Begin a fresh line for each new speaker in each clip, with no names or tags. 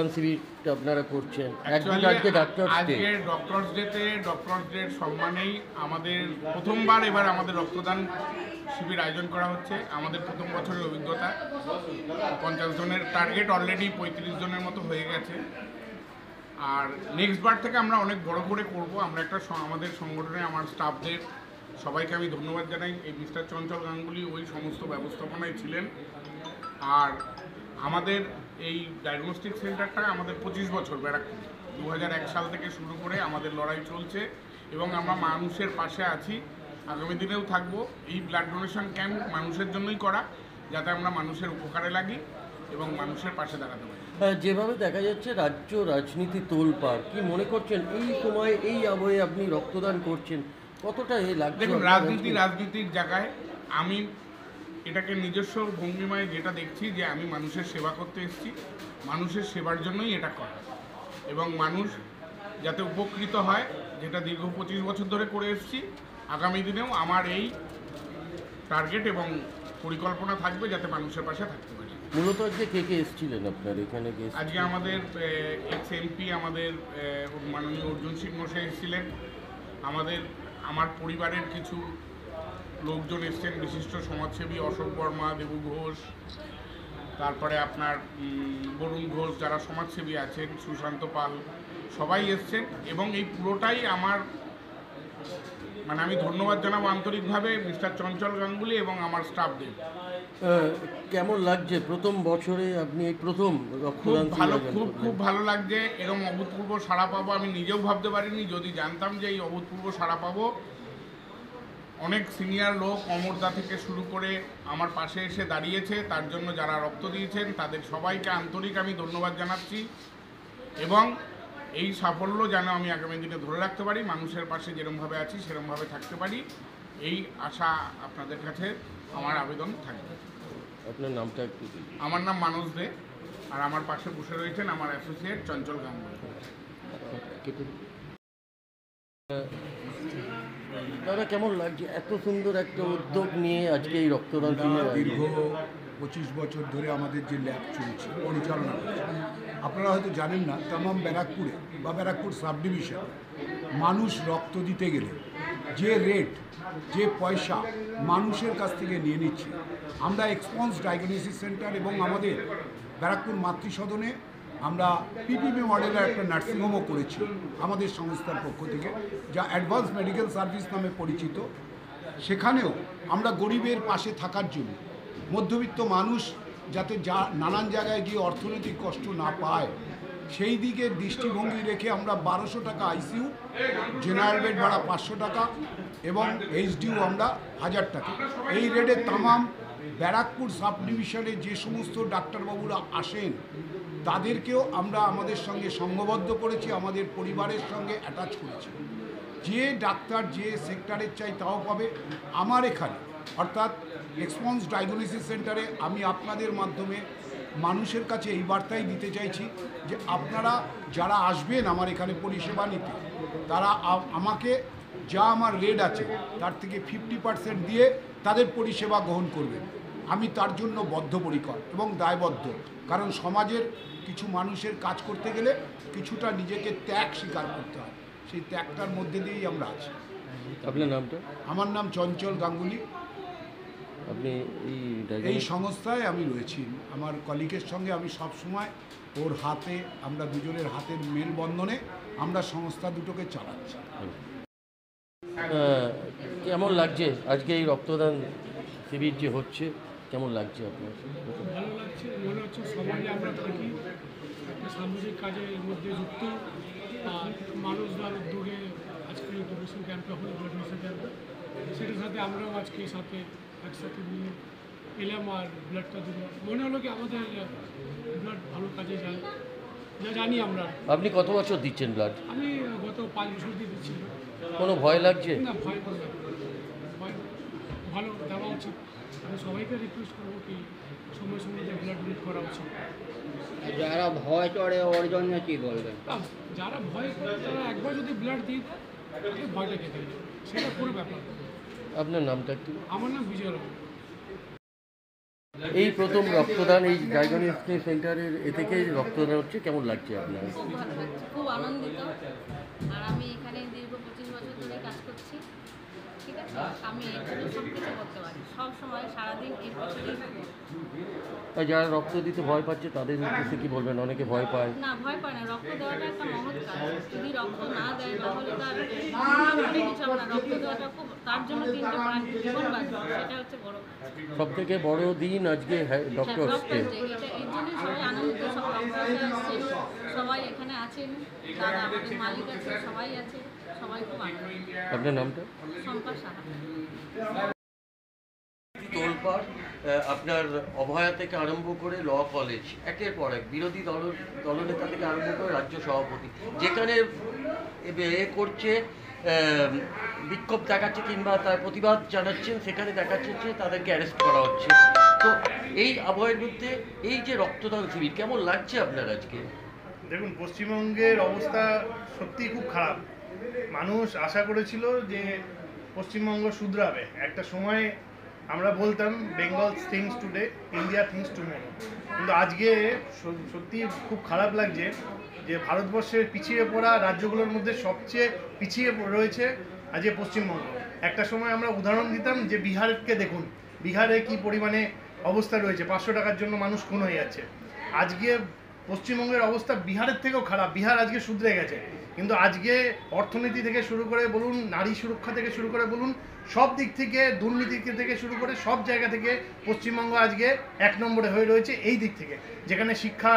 রক্তদান শিবিরটা আপনারা করছেন? একদিন আজকে
ডক্টরস ডের সম্মানেই আমাদের প্রথমবার এবার আমাদের রক্তদান শিবির আয়োজন করা হচ্ছে। আমাদের প্রথম বছরের অভিজ্ঞতা 50 জনের টার্গেট, অলরেডি 35 জনের মতো হয়ে গেছে। আর নেক্সট বার থেকে আমরা অনেক বড় করে করব। আমরা একটা আমাদের সংগঠনে আমার স্টাফদের সবাইকে আমি ধন্যবাদ জানাই। এই মিস্টার চঞ্চল গাঙ্গুলি ওই সমস্ত ব্যবস্থাপনায় ছিলেন। আর আমাদের এই ডায়াগনস্টিক সেন্টারটা আমাদের 25 বছর ব্যারাকপুর 2001 সাল থেকে শুরু করে আমাদের লড়াই চলছে এবং আমরা মানুষের পাশে আছি, আগামী দিনেও থাকবো। এই ব্লাড ডোনেশন ক্যাম্প মানুষের জন্যই করা, যাতে আমরা মানুষের উপকারে লাগি এবং মানুষের পাশে দাঁড়াতে পারি।
যেভাবে দেখা যাচ্ছে রাজ্য রাজনীতি তোলপাড়, কি মনে করছেন এই সময় এই আবহে আপনি রক্তদান করছেন, কতটা লাগছে?
দেখুন, রাজনীতির জায়গায় আমি এটাকে নিজস্ব ভঙ্গিমায় যেটা দেখছি যে আমি মানুষের সেবা করতে এসেছি, মানুষের সেবার জন্যই এটা করা এবং মানুষ যাতে উপকৃত হয়, যেটা দীর্ঘ 25 বছর ধরে করে এসেছি। আগামী দিনেও আমার এই টার্গেট এবং পরিকল্পনা থাকবে যাতে মানুষের পাশে থাকতে পারি।
মূলত আজকে কে এসেছিলেন আপনার এখানে?
আজকে আমাদের এক্স এমপি আমাদের মাননীয় অর্জুন সিং মশাই এসেছিলেন। আমার পরিবারের কিছু লোকজন এসছেন, বিশিষ্ট সমাজসেবী অশোক বর্মা, দেবু ঘোষ, তারপরে আপনার বরুণ ঘোষ, যারা সমাজসেবী আছেন, সুশান্ত পাল, সবাই এসছেন। এবং এই পুরোটাই আমি ধন্যবাদ জানাবো আন্তরিকভাবে মিস্টার চঞ্চল গাঙ্গুলি এবং আমার স্টাফদের।
কেমন লাগছে প্রথম বছরে আপনি এই প্রথম রক্তদান?
খুব ভালো লাগছে। এরকম অভূতপূর্ব সাড়া পাবো আমি নিজেও ভাবতে পারিনি। যদি জানতাম যে এই অভূতপূর্ব সাড়া পাবো, অনেক সিনিয়র লোক অমরদা থেকে শুরু করে আমার পাশে এসে দাঁড়িয়েছে, তার জন্য যারা রক্ত দিয়েছেন তাদের সবাইকে আন্তরিক আমি ধন্যবাদ জানাচ্ছি। এবং এই সাফল্য যেন আমি আগামী দিনে ধরে রাখতে পারি, মানুষের পাশে যেরকমভাবে আছি সেরকমভাবে থাকতে পারি, এই আশা আপনাদের কাছে আমার আবেদন থাকবে।
আপনার নামটা একটু?
আমার নাম মানস দে, আর আমার পাশে বসে রয়েছেন আমার অ্যাসোসিয়েট চঞ্চল গাঙ্গুলি।
দাদা, কেমন লাগছে এত সুন্দর একটা উদ্যোগ নিয়ে আজকে এই রক্তদান?
দীর্ঘ 25 বছর ধরে আমাদের যে ল্যাব চলছে, পরিচালনা করছে, আপনারা হয়তো জানেন না, তামাম ব্যারাকপুরে বা ব্যারাকপুর সাব ডিভিশন মানুষ রক্ত দিতে গেলে যে রেট, যে পয়সা মানুষের কাছ থেকে নিয়ে নিচ্ছে, আমরা এক্সপন্স ডায়াগনোসিস সেন্টার এবং আমাদের ব্যারাকপুর মাতৃসদনে আমরা পিপিপি মডেলের একটা নার্সিংহোমও করেছি আমাদের সংস্থার পক্ষ থেকে, যা অ্যাডভান্স মেডিকেল সার্ভিস নামে পরিচিত। সেখানেও আমরা গরিবের পাশে থাকার জন্য, মধ্যবিত্ত মানুষ যাতে নানান জায়গায় গিয়ে অর্থনৈতিক কষ্ট না পায়, সেই দিকে দৃষ্টিভঙ্গি রেখে আমরা 1200 টাকা আইসিইউ, জেনারেল বেড ভাড়া 500 টাকা এবং এইচডিউ আমরা 1000 টাকা, এই রেটে তামাম ব্যারাকপুর সাব ডিভিশনে যে সমস্ত ডাক্তারবাবুরা আসেন তাদেরকেও আমরা আমাদের সঙ্গে সংঘবদ্ধ করেছি, আমাদের পরিবারের সঙ্গে অ্যাটাচ করেছি। যে ডাক্তার যে সেক্টরের চাই তাও পাবে আমার এখানে, অর্থাৎ এক্সপন্স ডায়াগনোসিস সেন্টারে। আমি আপনাদের মাধ্যমে মানুষের কাছে এই বার্তাই দিতে চাইছি যে আপনারা যারা আসবেন আমার এখানে পরিষেবা নিতে, তারা আমাকে যা আমার রেট আছে তার থেকে 50% দিয়ে তাদের পরিষেবা গ্রহণ করবেন। আমি তার জন্য বদ্ধপরিকর এবং দায়বদ্ধ, কারণ সমাজের কিছু মানুষের কাজ করতে গেলে কিছুটা নিজেকে ত্যাগ স্বীকার করতে হয়, সেই ত্যাগটার মধ্যে দিয়েই আমরা আছি।
আপনার নামটা?
আমার নাম চঞ্চল গাঙ্গুলি।
আপনি
এই সংস্থায় আমি রয়েছি, আমার কলিগের সঙ্গে আমি সব সময় ওর হাতে, আমরা দুজনের হাতের মেলবন্ধনে আমরা সংস্থা দুটোকে চালাচ্ছি।
কেমন লাগছে আজকে এই রক্তদান শিবির যে হচ্ছে, কেমন লাগছে আপনার?
ভালো লাগছে। মনে হচ্ছে সমাজে আমরা থাকি, একটা সামাজিক কাজের মধ্যে যুক্ত। আর মানুষদের উদ্যোগে আজকে এই ডোনেশন ক্যাম্পটা হলো, ব্লাড ডোনেশন ক্যাম্পটা, সেটার সাথে আমরাও আজকে একসাথে নিয়ে এলাম আর ব্লাডটা দিলাম। মনে হলো কি আমাদের ব্লাড ভালো কাজে যায়, যা জানি আমরা।
আপনি কত বছর দিচ্ছেন ব্লাড?
আমি গত 5 বছর দিয়ে দিচ্ছি।
কোনো ভয় লাগছে?
না, ভয় ভালো দেওয়া উচিত। আমি সবাইকে রিকোয়েস্ট করবো কি সময় সময় ব্লাড ডোনেট করা উচিত।
যারা ভয় করে ওর জন্য কী বলবেন?
যারা ভয় করে তারা একবার যদি ব্লাড দিই তাকে ভয়টা কেটে যায়, সেটা পুরো ব্যাপার।
আপনার নামটা একটু?
আমার নাম বিজয় রায়।
এই প্রথম রক্তদান এই ডায়াগনস্টিক সেন্টারের এ থেকে রক্তদান হচ্ছে, কেমন লাগছে আপনার?
খুব ভালো লাগছে, খুব আনন্দিত। আর আমি এখানে দীর্ঘ 25 বছর ধরে কাজ করছি, ঠিক আছে। আমি এর জন্য সব কিছু করতে পারি, সব সময় সারাদিন এর পিছনেই থাকি।
আর যারা রক্ত দিতে ভয় পাচ্ছে তাদের উদ্দেশ্যে কি বলবেন? অনেকে ভয় পায়।
না, ভয় পায় না, রক্ত দেওয়াটা একটা মহৎ কাজ। যদি রক্ত না দেয় তাহলে তার কিছু হবে না। রক্ত দেওয়াটা খুব, তার জন্য 3টে প্রাণ জীবন বাঁচবে, সেটা হচ্ছে বড় কাজ।
সব থেকে বড় দিন আজকে ডক্টরস ডে।
ডক্টর ডে, এটা এর জন্য সবাই আনন্দিত। সব ডক্টররা আসছেন, সবাই এখানে আছেন, দাদা আমাদের মালিক আছে, সবাই আছে, সবাই খুব আনন্দিত।
আপনার নামটা?
শম্পা সাহা।
তোলপাড় আপনার অভয়া থেকে আরম্ভ করে ল কলেজ, একের পর এক বিরোধী দলনেতা থেকে আরম্ভ করে রাজ্য সভাপতি, যেখানে করছে বিক্ষোভ দেখাচ্ছে কিংবা তার প্রতিবাদ জানাচ্ছেন, সেখানে দেখাচ্ছে যে তাদেরকে অ্যারেস্ট করা হচ্ছে। তো এই আবহাওয়ার মধ্যে এই যে রক্তদান শিবির, কেমন লাগছে আপনার আজকে?
দেখুন, পশ্চিমবঙ্গের অবস্থা সত্যিই খুব খারাপ। মানুষ আশা করেছিল যে পশ্চিমবঙ্গ শুধরাবে। একটা সময় আমরা বলতাম Bengal things today, India things tomorrow. কিন্তু আজকে সত্যি খুব খারাপ লাগছে যে ভারতবর্ষের পিছিয়ে পড়া রাজ্যগুলোর মধ্যে সবচেয়ে পিছিয়ে রয়েছে আজকে পশ্চিমবঙ্গ। একটা সময় আমরা উদাহরণ দিতাম যে বিহারকে দেখুন, বিহারে কি পরিমাণে অবস্থা রয়েছে, 500 টাকার জন্য মানুষ খুন হয়ে যাচ্ছে। আজকে পশ্চিমবঙ্গের অবস্থা বিহারের থেকেও খারাপ। বিহার আজকে শুধরে গেছে, কিন্তু আজকে অর্থনীতি থেকে শুরু করে বলুন, নারী সুরক্ষা থেকে শুরু করে বলুন, সব দিক থেকে, দুর্নীতি থেকে শুরু করে সব জায়গা থেকে পশ্চিমবঙ্গ আজকে 1 নম্বরে হয়ে রয়েছে। এই দিক থেকে, যেখানে শিক্ষা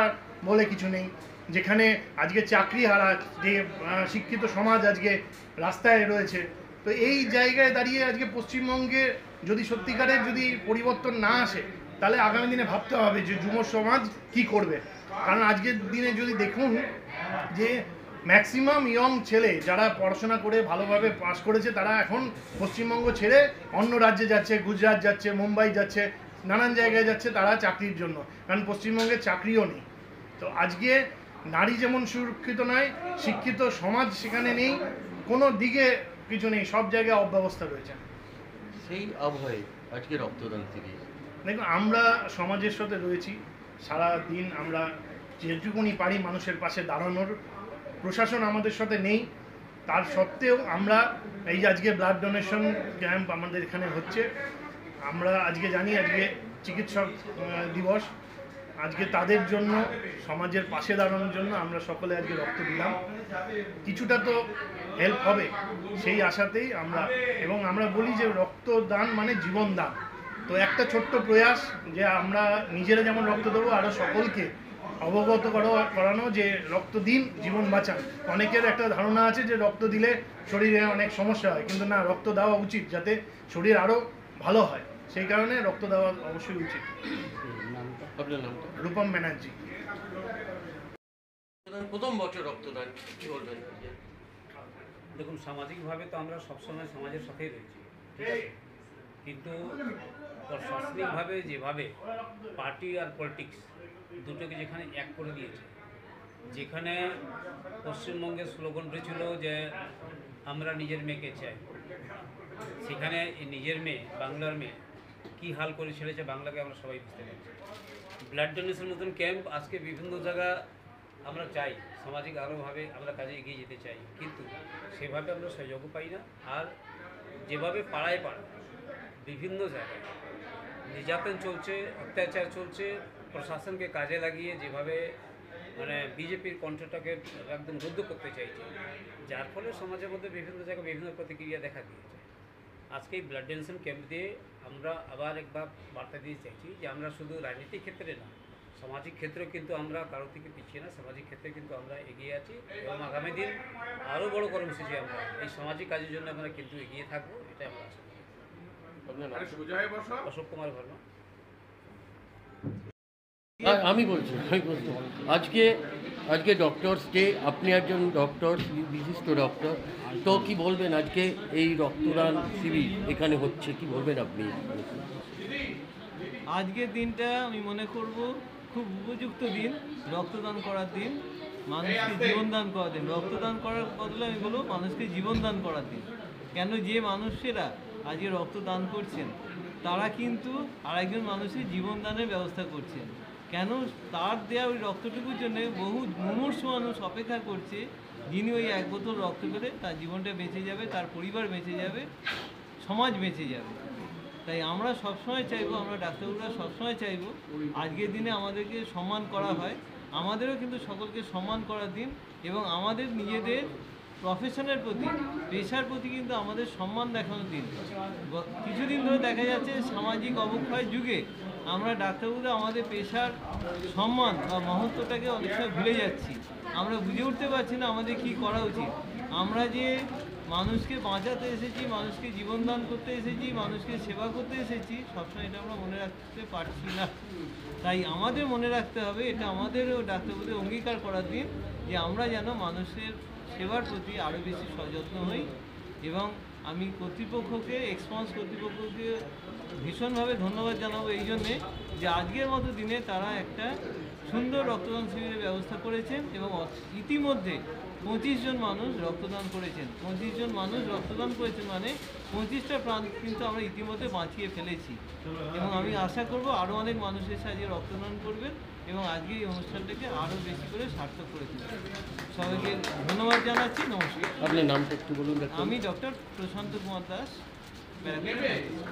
বলে কিছু নেই, যেখানে আজকে চাকরি হারা যে শিক্ষিত সমাজ আজকে রাস্তায় রয়েছে। তো এই জায়গায় দাঁড়িয়ে আজকে পশ্চিমবঙ্গে যদি সত্যিকারের যদি পরিবর্তন না আসে, তাহলে আগামী দিনে ভাবতে হবে যে যুব সমাজ কি করবে। কারণ আজকের দিনে যদি দেখুন যে ম্যাক্সিমাম ইয়ং ছেলে যারা পড়াশোনা করে ভালোভাবে পাস করেছে, তারা এখন পশ্চিমবঙ্গ ছেড়ে অন্য রাজ্যে যাচ্ছে, গুজরাট যাচ্ছে, মুম্বাই যাচ্ছে, নানান জায়গায় যাচ্ছে তারা চাকরির জন্য, কারণ পশ্চিমবঙ্গে চাকরিও নেই। তো আজকে নারী যেমন সুরক্ষিত নয়, শিক্ষিত সমাজ সেখানে নেই, কোনো দিকে কিছু নেই, সব জায়গায় অব্যবস্থা রয়েছে।
সেই আবহাওয়ায় আজকে রক্তদান শিবির।
দেখুন, আমরা সমাজের সাথে রয়েছি সারা দিন, আমরা যেটুকুনি পারি মানুষের পাশে দাঁড়ানোর। প্রশাসন আমাদের সাথে নেই, তার সত্ত্বেও আমরা এই যে আজকে ব্লাড ডোনেশন ক্যাম্প আমাদের এখানে হচ্ছে, আমরা আজকে জানি আজকে চিকিৎসক দিবস, আজকে তাদের জন্য, সমাজের পাশে দাঁড়ানোর জন্য আমরা সকলে আজকে রক্ত দিলাম। কিছুটা তো হেল্প হবে সেই আশাতেই আমরা, এবং আমরা বলি যে রক্তদান মানে জীবনদান। তো একটা ছোট্ট প্রয়াস যে আমরা নিজেরা যেমন রক্ত দেবো, আরও সকলকে অবগত করানো যে রক্ত দিন, জীবন বাঁচান। অনেকের একটা ধারণা আছে যে রক্ত দিলে শরীরে অনেক সমস্যা হয়, কিন্তু না, রক্ত দেওয়া উচিত যাতে শরীর আরও ভালো হয়। সেই কারণে রক্ত দেওয়া অবশ্যই উচিত।
আপনার নামটা?
রূপম ব্যানার্জি।
প্রথম বছর রক্তদান, কি বলবেন?
দেখুন, সামাজিকভাবে তো আমরা সবসময় সমাজের সাথেই রয়েছি, ঠিক আছে, কিন্তু প্রশাসনিকভাবে যেভাবে পার্টি আর পলিটিক্স দুটোকে যেখানে এক করে দিয়েছে, যেখানে পশ্চিমবঙ্গের স্লোগানটি ছিল যে আমরা নিজের মেয়েকে চাই, সেখানে এই নিজের মেয়ে, বাংলার মেয়ে কী হাল করে ছেড়েছে বাংলাকে আমরা সবাই বুঝতে পারছি। ব্লাড ডোনেশন মতন ক্যাম্প আজকে বিভিন্ন জায়গা আমরা চাই, সামাজিক আরোভাবে আমরা কাজে এগিয়ে যেতে চাই, কিন্তু সেভাবে আমরা সুযোগও পাই না। আর যেভাবে পাড়ায় পাড়ায় বিভিন্ন জায়গায় নির্যাতন চলছে, অত্যাচার চলছে, প্রশাসনকে কাজে লাগিয়ে যেভাবে মানে বিজেপির কণ্ঠটাকে একদম রুদ্ধ করতে চাইছে, যার ফলে সমাজের মধ্যে বিভিন্ন জায়গায় বিভিন্ন প্রতিক্রিয়া দেখা দিয়েছে। আজকে এই ব্লাড ডোনেশন ক্যাম্প দিয়ে আমরা আবার একবার বার্তা দিতে চাইছি যে আমরা শুধু রাজনীতিক ক্ষেত্রে না, সামাজিক ক্ষেত্রেও কিন্তু আমরা কারো থেকে পিছিয়ে না, সামাজিক ক্ষেত্রে কিন্তু আমরা এগিয়ে আছি, এবং আগামী দিন আরও বড় কর্মসূচি আমরা এই সামাজিক কাজের জন্য আমরা কিন্তু এগিয়ে থাকবো, এটা আমরা আশা করি। অশোক কুমার ভার্মা।
আমি বলছি আজকে ডক্টরস ডে, আপনি একজন ডক্টর, বিশিষ্ট ডক্টর, তো কি বলবেন আজকে এই রক্তদান শিবির এখানে হচ্ছে, কি বলবেন আপনি?
আজকের দিনটা আমি মনে করব খুব উপযুক্ত দিন, রক্তদান করার দিন, মানুষকে জীবনদান করার দিন। রক্তদান করার বদলে আমি বলবো মানুষকে জীবনদান করার দিন। কেন, যে মানুষেরা আজকে রক্তদান করছেন তারা কিন্তু আরেকজন মানুষের জীবনদানের ব্যবস্থা করছেন। কেন? তার দেওয়া ওই রক্তটুকুর জন্য বহু মুমূর্ষু মানুষ অপেক্ষা করছে, যিনি ওই 1 বোতল রক্ত পেলে তার জীবনটা বেঁচে যাবে, তার পরিবার বেঁচে যাবে, সমাজ বেঁচে যাবে। তাই আমরা সবসময় চাইবো, আমরা ডাক্তারবাবুরা সবসময় চাইবো আজকের দিনে আমাদেরকে সম্মান করা হয়, আমাদেরও কিন্তু সকলকে সম্মান করার দিন, এবং আমাদের নিজেদের প্রফেশনের প্রতি, পেশার প্রতি কিন্তু আমাদের সম্মান দেখানোর দিন। কিছুদিন ধরে দেখা যাচ্ছে সামাজিক অবক্ষয়ের যুগে আমরা ডাক্তারবাবুরা আমাদের পেশার সম্মান বা মহত্বটাকে অনেক সময় ভুলে যাচ্ছি। আমরা বুঝে উঠতে পারছি না আমাদের কি করা উচিত। আমরা যে মানুষকে বাঁচাতে এসেছি, মানুষকে জীবনদান করতে এসেছি, মানুষকে সেবা করতে এসেছি, সবসময় এটা আমরা মনে রাখতে পারছি না। তাই আমাদের মনে রাখতে হবে, এটা আমাদেরও ডাক্তারবাবুদের অঙ্গীকার করার দিন যে আমরা যেন মানুষের সেবার প্রতি আরও বেশি সযত্ন হই। এবং আমি কর্তৃপক্ষকে, এক্সপন্স কর্তৃপক্ষকে ভীষণভাবে ধন্যবাদ জানাবো এই জন্যে যে আজকের মতো দিনে তারা একটা সুন্দর রক্তদান শিবিরের ব্যবস্থা করেছেন, এবং ইতিমধ্যে 25 জন মানুষ রক্তদান করেছেন। 25 জন মানুষ রক্তদান করেছেন মানে 25টা প্রাণ কিন্তু আমরা ইতিমধ্যে বাঁচিয়ে ফেলেছি। এবং আমি আশা করব আরও অনেক মানুষ এসে আজকে রক্তদান করবেন এবং আজকে এই অনুষ্ঠানটাকে আরও বেশি করে সার্থক করে তুলবেন। সবাইকে ধন্যবাদ জানাচ্ছি। নমস্কার।
আপনার নামটা একটু বলুন।
আমি ডক্টর প্রশান্ত কুমার দাস, ব্যারাকপুর।